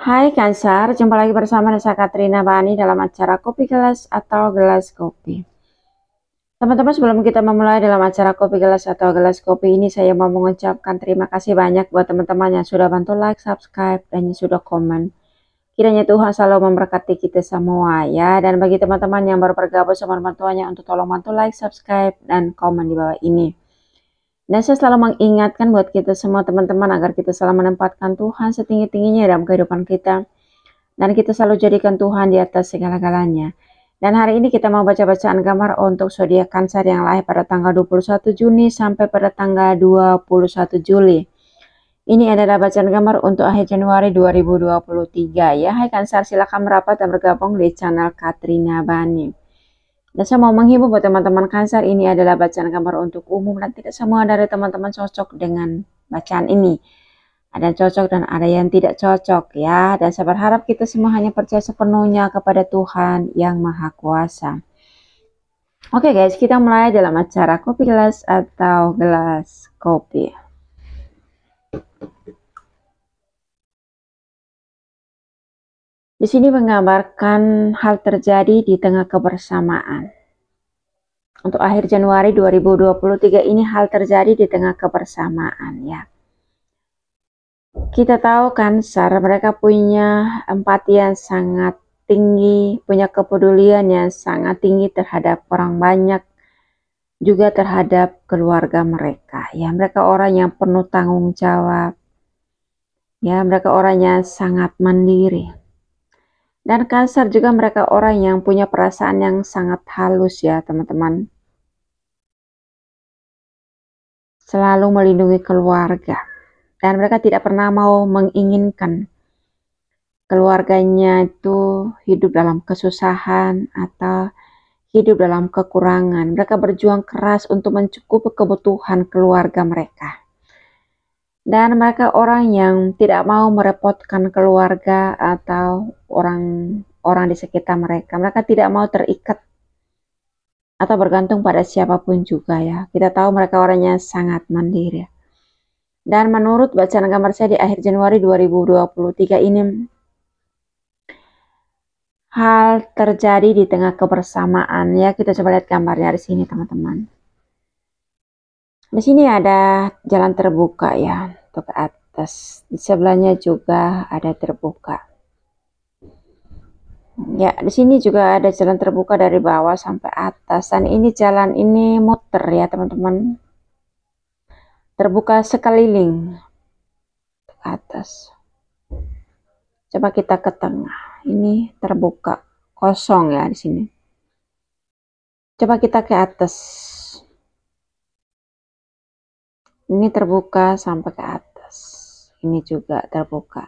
Hai Cancer, jumpa lagi bersama Nesa Katrina Bani dalam acara Kopi Gelas atau Gelas Kopi. Teman-teman, sebelum kita memulai dalam acara Kopi Gelas atau Gelas Kopi ini, saya mau mengucapkan terima kasih banyak buat teman-teman yang sudah bantu like, subscribe, dan yang sudah komen. Kiranya Tuhan selalu memberkati kita semua ya. Dan bagi teman-teman yang baru bergabung sama teman-temannya, untuk tolong bantu like, subscribe, dan komen di bawah ini. Dan saya selalu mengingatkan buat kita semua teman-teman agar kita selalu menempatkan Tuhan setinggi-tingginya dalam kehidupan kita. Dan kita selalu jadikan Tuhan di atas segala-galanya. Dan hari ini kita mau baca bacaan gambar untuk zodiak Cancer yang lahir pada tanggal 21 Juni sampai pada tanggal 21 Juli. Ini adalah bacaan gambar untuk akhir Januari 2023 ya. Hai Cancer, silakan merapat dan bergabung di channel Katrina Bani. Dan saya mau menghibur buat teman-teman Cancer, ini adalah bacaan gambar untuk umum dan tidak semua dari teman-teman cocok dengan bacaan ini. Ada yang cocok dan ada yang tidak cocok ya. Dan saya berharap kita semua hanya percaya sepenuhnya kepada Tuhan yang Maha Kuasa. Oke guys, kita mulai dalam acara Kopi Gelas atau Gelas Kopi. Di sini menggambarkan hal terjadi di tengah kebersamaan. Untuk akhir Januari 2023 ini hal terjadi di tengah kebersamaan ya. Kita tahu Cancer, mereka punya empati yang sangat tinggi, punya kepedulian yang sangat tinggi terhadap orang banyak, juga terhadap keluarga mereka. Ya, mereka orang yang penuh tanggung jawab. Ya, mereka orang yang sangat mandiri. Dan Cancer juga mereka orang yang punya perasaan yang sangat halus ya teman-teman. Selalu melindungi keluarga. Dan mereka tidak pernah mau menginginkan keluarganya itu hidup dalam kesusahan atau hidup dalam kekurangan. Mereka berjuang keras untuk mencukupi kebutuhan keluarga mereka. Dan mereka orang yang tidak mau merepotkan keluarga atau orang di sekitar mereka. Mereka tidak mau terikat atau bergantung pada siapapun juga ya. Kita tahu mereka orangnya sangat mandiri. Dan menurut bacaan gambar saya di akhir Januari 2023 ini, hal terjadi di tengah kebersamaan ya. Kita coba lihat gambarnya di sini teman-teman. Di sini ada jalan terbuka ya untuk ke atas. Di sebelahnya juga ada terbuka. Ya, di sini juga ada jalan terbuka dari bawah sampai atas. Dan ini jalan ini muter ya teman-teman. Terbuka sekeliling ke atas. Coba kita ke tengah. Ini terbuka kosong ya di sini. Coba kita ke atas. Ini terbuka sampai ke atas. Ini juga terbuka.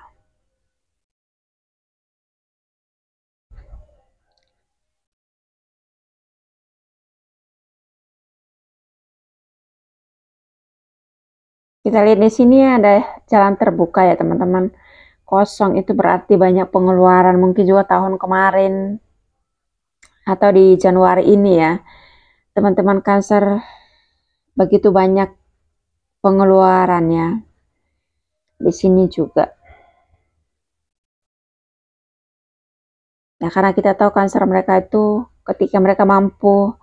Kita lihat di sini ada jalan terbuka ya teman-teman. Kosong itu berarti banyak pengeluaran. Mungkin juga tahun kemarin atau di Januari ini ya. Teman-teman Cancer begitu banyak pengeluarannya. Di sini juga. Nah, karena kita tahu Cancer mereka itu ketika mereka mampu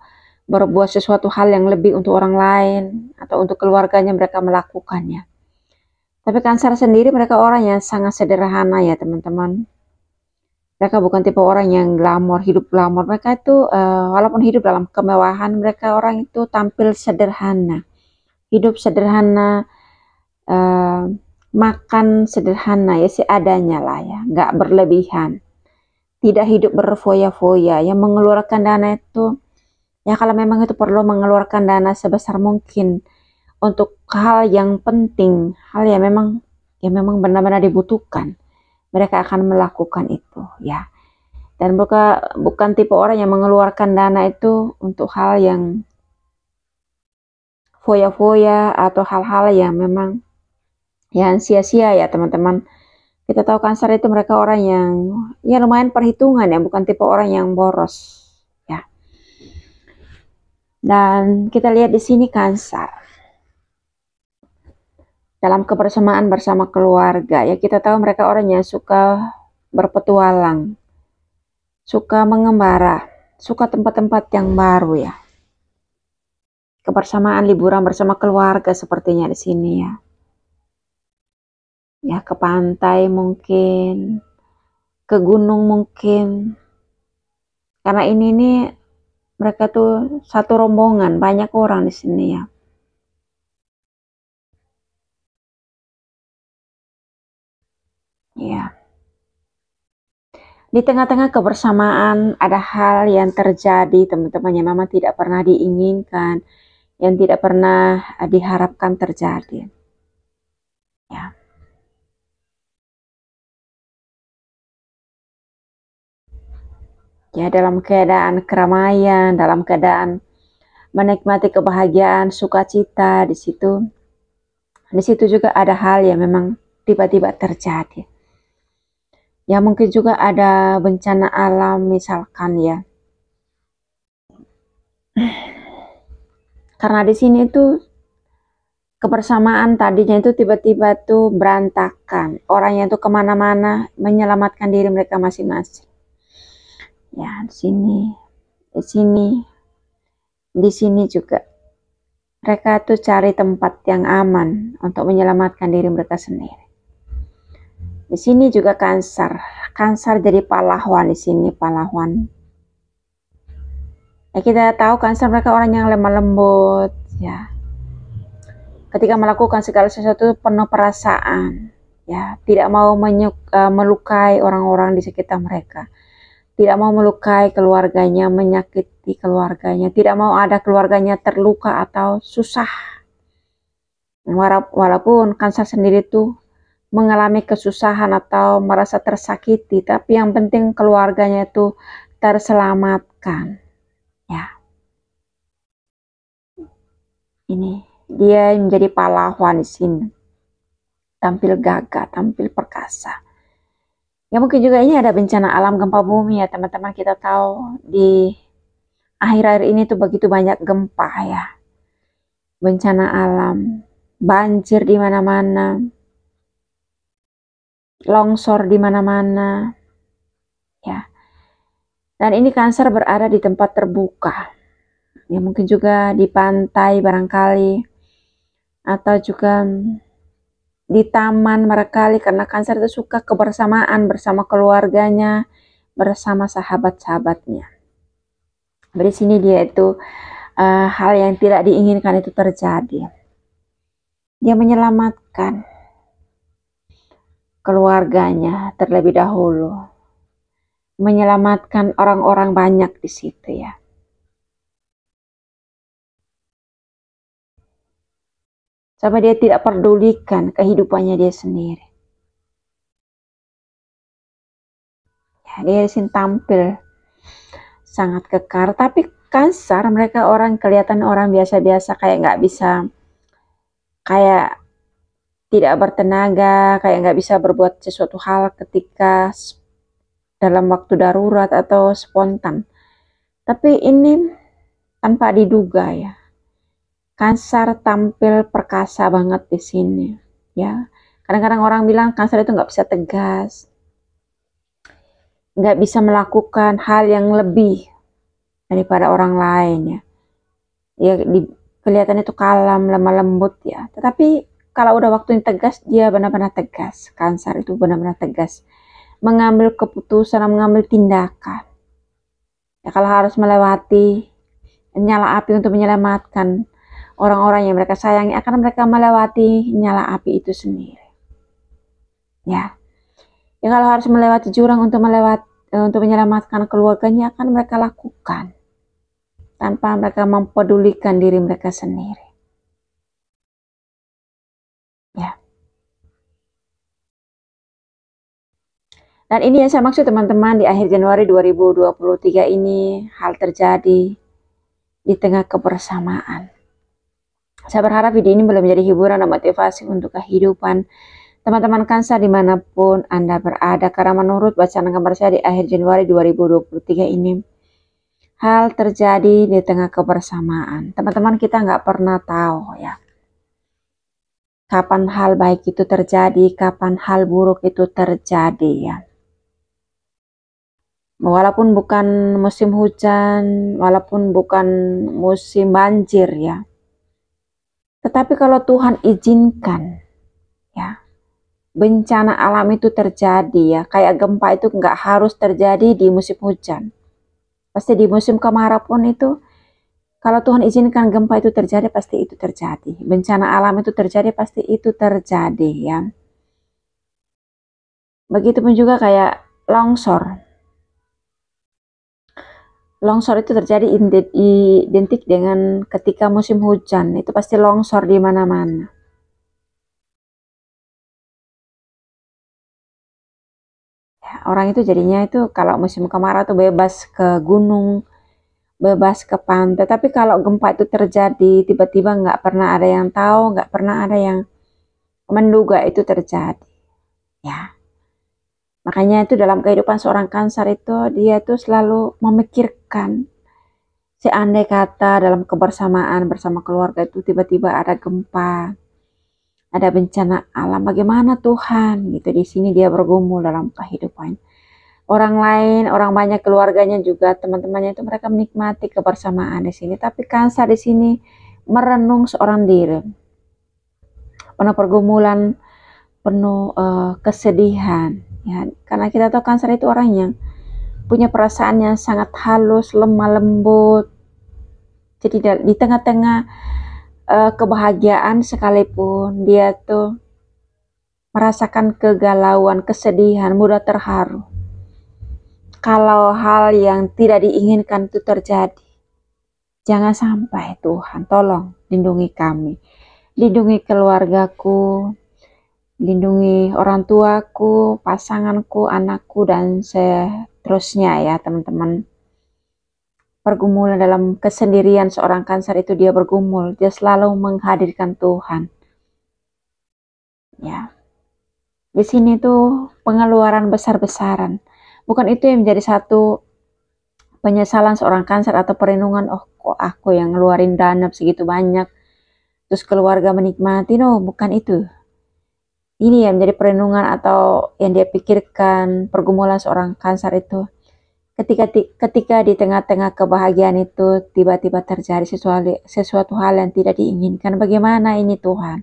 berbuat sesuatu hal yang lebih untuk orang lain atau untuk keluarganya, mereka melakukannya. Tapi Cancer sendiri mereka orang yang sangat sederhana ya teman-teman. Mereka bukan tipe orang yang glamor, hidup glamor. Mereka itu walaupun hidup dalam kemewahan, mereka orang itu tampil sederhana. Hidup sederhana, makan sederhana ya, seadanya lah ya, nggak berlebihan. Tidak hidup berfoya-foya, yang mengeluarkan dana itu ya kalau memang itu perlu mengeluarkan dana sebesar mungkin untuk hal yang penting, hal yang memang benar-benar dibutuhkan, mereka akan melakukan itu ya. Dan bukan tipe orang yang mengeluarkan dana itu untuk hal yang foya-foya atau hal-hal yang memang yang sia-sia ya teman-teman. Kita tahu Cancer itu mereka orang yang ya lumayan perhitungan ya, bukan tipe orang yang boros ya. Dan kita lihat di sini Cancer dalam kebersamaan bersama keluarga ya, kita tahu mereka orang yang suka berpetualang, suka mengembara, suka tempat-tempat yang baru ya. Kebersamaan liburan bersama keluarga sepertinya di sini ya. Ya, ke pantai mungkin, ke gunung mungkin. Karena ini nih mereka tuh satu rombongan, banyak orang di sini ya. Ya. Di tengah-tengah kebersamaan ada hal yang terjadi teman-teman yang memang tidak pernah diinginkan, yang tidak pernah diharapkan terjadi. Ya. Ya, dalam keadaan keramaian, dalam keadaan menikmati kebahagiaan, sukacita di situ. Di situ juga ada hal yang memang tiba-tiba terjadi. Ya, mungkin juga ada bencana alam misalkan ya. Karena di sini tuh kebersamaan tadinya itu tiba-tiba tuh berantakan. Orangnya tuh kemana-mana menyelamatkan diri mereka masing-masing. Ya, di sini juga mereka tuh cari tempat yang aman untuk menyelamatkan diri mereka sendiri. Di sini juga Kansar jadi pahlawan di sini, pahlawan. Ya, kita tahu Kansar mereka orang yang lemah lembut, ya. Ketika melakukan segala sesuatu penuh perasaan, ya, tidak mau melukai orang-orang di sekitar mereka, tidak mau melukai keluarganya, menyakiti keluarganya, tidak mau ada keluarganya terluka atau susah. Walaupun Kansar sendiri tuh mengalami kesusahan atau merasa tersakiti, tapi yang penting keluarganya itu terselamatkan. Ya, ini dia menjadi pahlawan di sini, tampil gagah, tampil perkasa. Ya, mungkin juga ini ada bencana alam gempa bumi ya teman-teman. Kita tahu di akhir-akhir ini tuh begitu banyak gempa ya, bencana alam, banjir di mana-mana, longsor di mana-mana, ya. Dan ini Kansar berada di tempat terbuka, ya mungkin juga di pantai barangkali, atau juga di taman barangkali, karena Kansar itu suka kebersamaan bersama keluarganya, bersama sahabat-sahabatnya. Di sini dia itu hal yang tidak diinginkan itu terjadi. Dia menyelamatkan keluarganya terlebih dahulu, menyelamatkan orang-orang banyak di situ ya. Sampai dia tidak pedulikan kehidupannya dia sendiri. Ya, dia di sini tampil sangat kekar, tapi Kansar mereka orang kelihatan orang biasa-biasa, kayak nggak bisa, kayak tidak bertenaga, kayak nggak bisa berbuat sesuatu hal ketika dalam waktu darurat atau spontan. Tapi ini tanpa diduga ya, Kansar tampil perkasa banget di sini ya. Kadang-kadang orang bilang Kansar itu nggak bisa tegas, nggak bisa melakukan hal yang lebih daripada orang lain ya. Ya kelihatan itu kalem, lemah lembut ya. Tetapi kalau udah waktunya tegas, dia benar-benar tegas. Kansar itu benar-benar tegas, mengambil keputusan, mengambil tindakan. Ya, kalau harus melewati nyala api untuk menyelamatkan orang-orang yang mereka sayangi, akan mereka melewati nyala api itu sendiri. Ya, ya kalau harus melewati jurang untuk menyelamatkan keluarganya, akan mereka lakukan tanpa mereka mempedulikan diri mereka sendiri. Ya. Dan ini yang saya maksud teman-teman, di akhir Januari 2023 ini hal terjadi di tengah kebersamaan. Saya berharap video ini boleh menjadi hiburan dan motivasi untuk kehidupan teman-teman Kansar dimanapun Anda berada. Karena menurut bacaan gambar saya di akhir Januari 2023 ini, hal terjadi di tengah kebersamaan. Teman-teman, kita nggak pernah tahu ya, kapan hal baik itu terjadi, kapan hal buruk itu terjadi ya. Walaupun bukan musim hujan, walaupun bukan musim banjir ya. Tetapi kalau Tuhan izinkan ya, bencana alam itu terjadi ya, kayak gempa itu nggak harus terjadi di musim hujan. Pasti di musim kemarau pun itu, kalau Tuhan izinkan gempa itu terjadi, pasti itu terjadi. Bencana alam itu terjadi, pasti itu terjadi ya. Begitupun juga kayak longsor. Longsor itu terjadi identik dengan ketika musim hujan, itu pasti longsor di mana-mana. Ya, orang itu jadinya itu kalau musim kemarau tuh bebas ke gunung, bebas ke pantai. Tapi kalau gempa itu terjadi, tiba-tiba nggak pernah ada yang tahu, nggak pernah ada yang menduga itu terjadi. Ya, makanya itu dalam kehidupan seorang Cancer itu dia tuh selalu memikirkan seandai kata dalam kebersamaan bersama keluarga itu tiba-tiba ada gempa, ada bencana alam, bagaimana Tuhan gitu. Di sini dia bergumul dalam kehidupan. Orang lain, orang banyak keluarganya juga teman-temannya itu mereka menikmati kebersamaan di sini, tapi Cancer di sini merenung seorang diri, penuh pergumulan, penuh kesedihan ya, karena kita tahu Cancer itu orang yang punya perasaan yang sangat halus, lemah lembut. Jadi di tengah-tengah kebahagiaan sekalipun dia tuh merasakan kegalauan, kesedihan, mudah terharu kalau hal yang tidak diinginkan itu terjadi. Jangan sampai Tuhan, tolong lindungi kami, lindungi keluargaku, lindungi orang tuaku, pasanganku, anakku, dan seterusnya ya teman-teman. Pergumulan dalam kesendirian seorang Cancer itu dia bergumul, dia selalu menghadirkan Tuhan. Ya, di sini tuh pengeluaran besar-besaran, bukan itu yang menjadi satu penyesalan seorang Cancer atau perenungan, oh kok aku yang ngeluarin dana segitu banyak, terus keluarga menikmati, no bukan itu. Ini yang menjadi perenungan atau yang dia pikirkan pergumulan seorang Cancer itu. Ketika di tengah-tengah kebahagiaan itu tiba-tiba terjadi sesuatu hal yang tidak diinginkan, bagaimana ini Tuhan?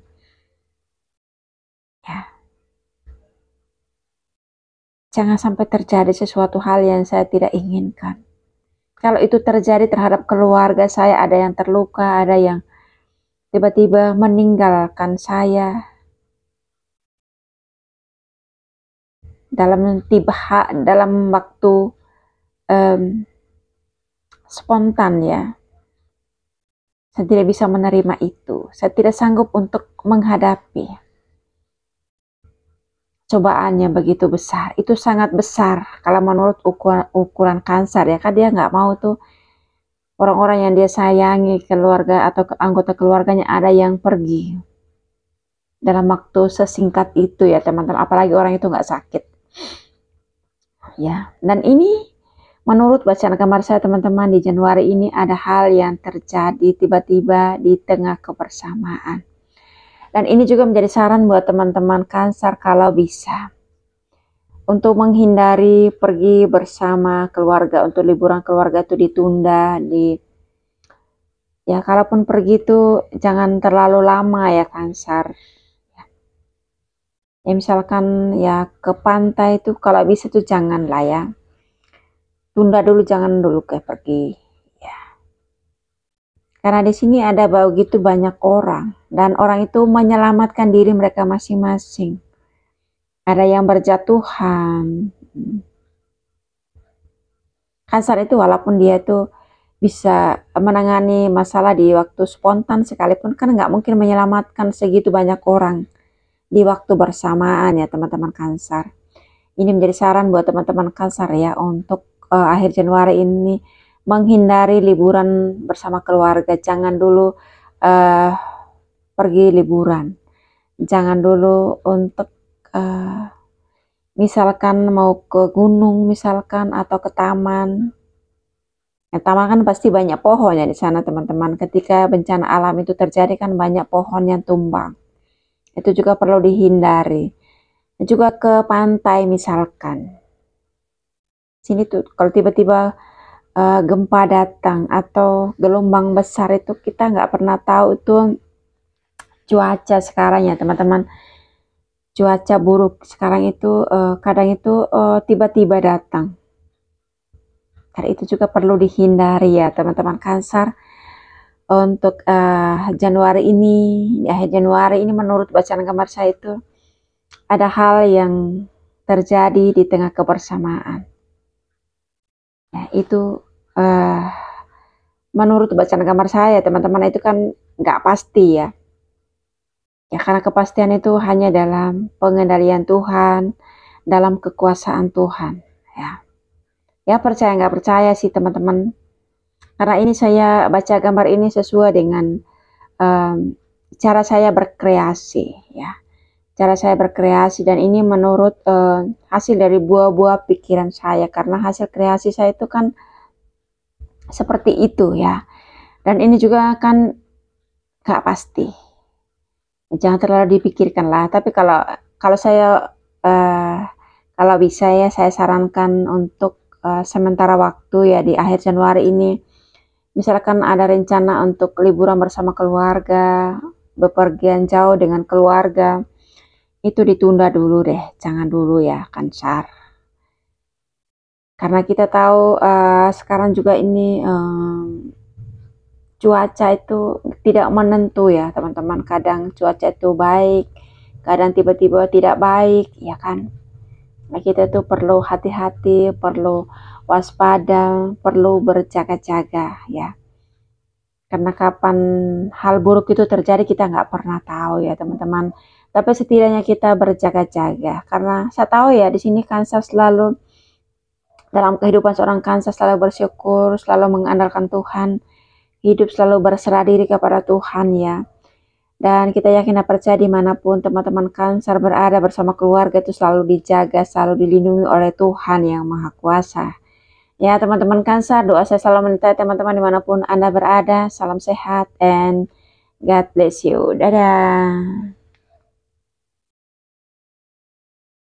Ya. Jangan sampai terjadi sesuatu hal yang saya tidak inginkan. Kalau itu terjadi terhadap keluarga saya, ada yang terluka, ada yang tiba-tiba meninggalkan saya dalam waktu spontan ya. Saya tidak bisa menerima itu. Saya tidak sanggup untuk menghadapi. Cobaannya begitu besar. Itu sangat besar kalau menurut ukuran Cancer ya. Kan dia nggak mau tuh orang-orang yang dia sayangi, keluarga atau anggota keluarganya ada yang pergi dalam waktu sesingkat itu ya teman-teman. Apalagi orang itu nggak sakit. Ya, dan ini menurut bacaan kamar saya teman-teman, di Januari ini ada hal yang terjadi tiba-tiba di tengah kebersamaan. Dan ini juga menjadi saran buat teman-teman Cancer kalau bisa untuk menghindari pergi bersama keluarga, untuk liburan keluarga itu ditunda. Ya kalaupun pergi itu jangan terlalu lama ya Cancer. Ya misalkan ya ke pantai itu kalau bisa tuh jangan lah ya. Tunda dulu, jangan dulu kayak pergi. Ya. Karena di sini ada begitu banyak orang dan orang itu menyelamatkan diri mereka masing-masing. Ada yang berjatuhan. Cancer itu walaupun dia itu bisa menangani masalah di waktu spontan sekalipun, kan nggak mungkin menyelamatkan segitu banyak orang di waktu bersamaan ya teman-teman Cancer. Ini menjadi saran buat teman-teman Cancer ya untuk akhir Januari ini menghindari liburan bersama keluarga. Jangan dulu pergi liburan. Jangan dulu untuk misalkan mau ke gunung misalkan atau ke taman. Ya, taman kan pasti banyak pohon ya di sana teman-teman. Ketika bencana alam itu terjadi kan banyak pohon yang tumbang. Itu juga perlu dihindari. Dan juga ke pantai misalkan. sini tuh kalau tiba-tiba gempa datang atau gelombang besar itu kita nggak pernah tahu itu cuaca sekarang ya teman-teman. Cuaca buruk sekarang itu kadang itu tiba-tiba datang. Karena itu juga perlu dihindari ya teman-teman Cancer. Untuk Januari ini, di akhir Januari ini menurut bacaan gambar saya itu ada hal yang terjadi di tengah kebersamaan. Ya, itu menurut bacaan gambar saya teman-teman itu kan nggak pasti ya. Ya karena kepastian itu hanya dalam pengendalian Tuhan, dalam kekuasaan Tuhan. Ya percaya nggak percaya sih teman-teman. Karena ini saya baca gambar ini sesuai dengan cara saya berkreasi ya. Cara saya berkreasi dan ini menurut hasil dari buah-buah pikiran saya. Karena hasil kreasi saya itu kan seperti itu ya. Dan ini juga kan gak pasti. Jangan terlalu dipikirkan lah. Tapi kalau saya kalau bisa ya saya sarankan untuk sementara waktu ya di akhir Januari ini. Misalkan ada rencana untuk liburan bersama keluarga, bepergian jauh dengan keluarga, itu ditunda dulu deh, jangan dulu ya Cancer. Karena kita tahu sekarang juga ini cuaca itu tidak menentu ya teman-teman. Kadang cuaca itu baik, kadang tiba-tiba tidak baik, ya kan. Nah kita tuh perlu hati-hati, perlu waspada, perlu berjaga-jaga ya. Karena kapan hal buruk itu terjadi kita nggak pernah tahu ya teman-teman. Tapi setidaknya kita berjaga-jaga. Karena saya tahu ya di sini Cancer selalu dalam kehidupan seorang Cancer selalu bersyukur, selalu mengandalkan Tuhan, hidup selalu berserah diri kepada Tuhan ya. Dan kita yakin dan percaya dimanapun teman-teman Cancer berada bersama keluarga itu selalu dijaga, selalu dilindungi oleh Tuhan yang Maha Kuasa. Ya teman-teman Cancer, doa saya selalu menyertai teman-teman dimanapun Anda berada. Salam sehat and God bless you. Dadah.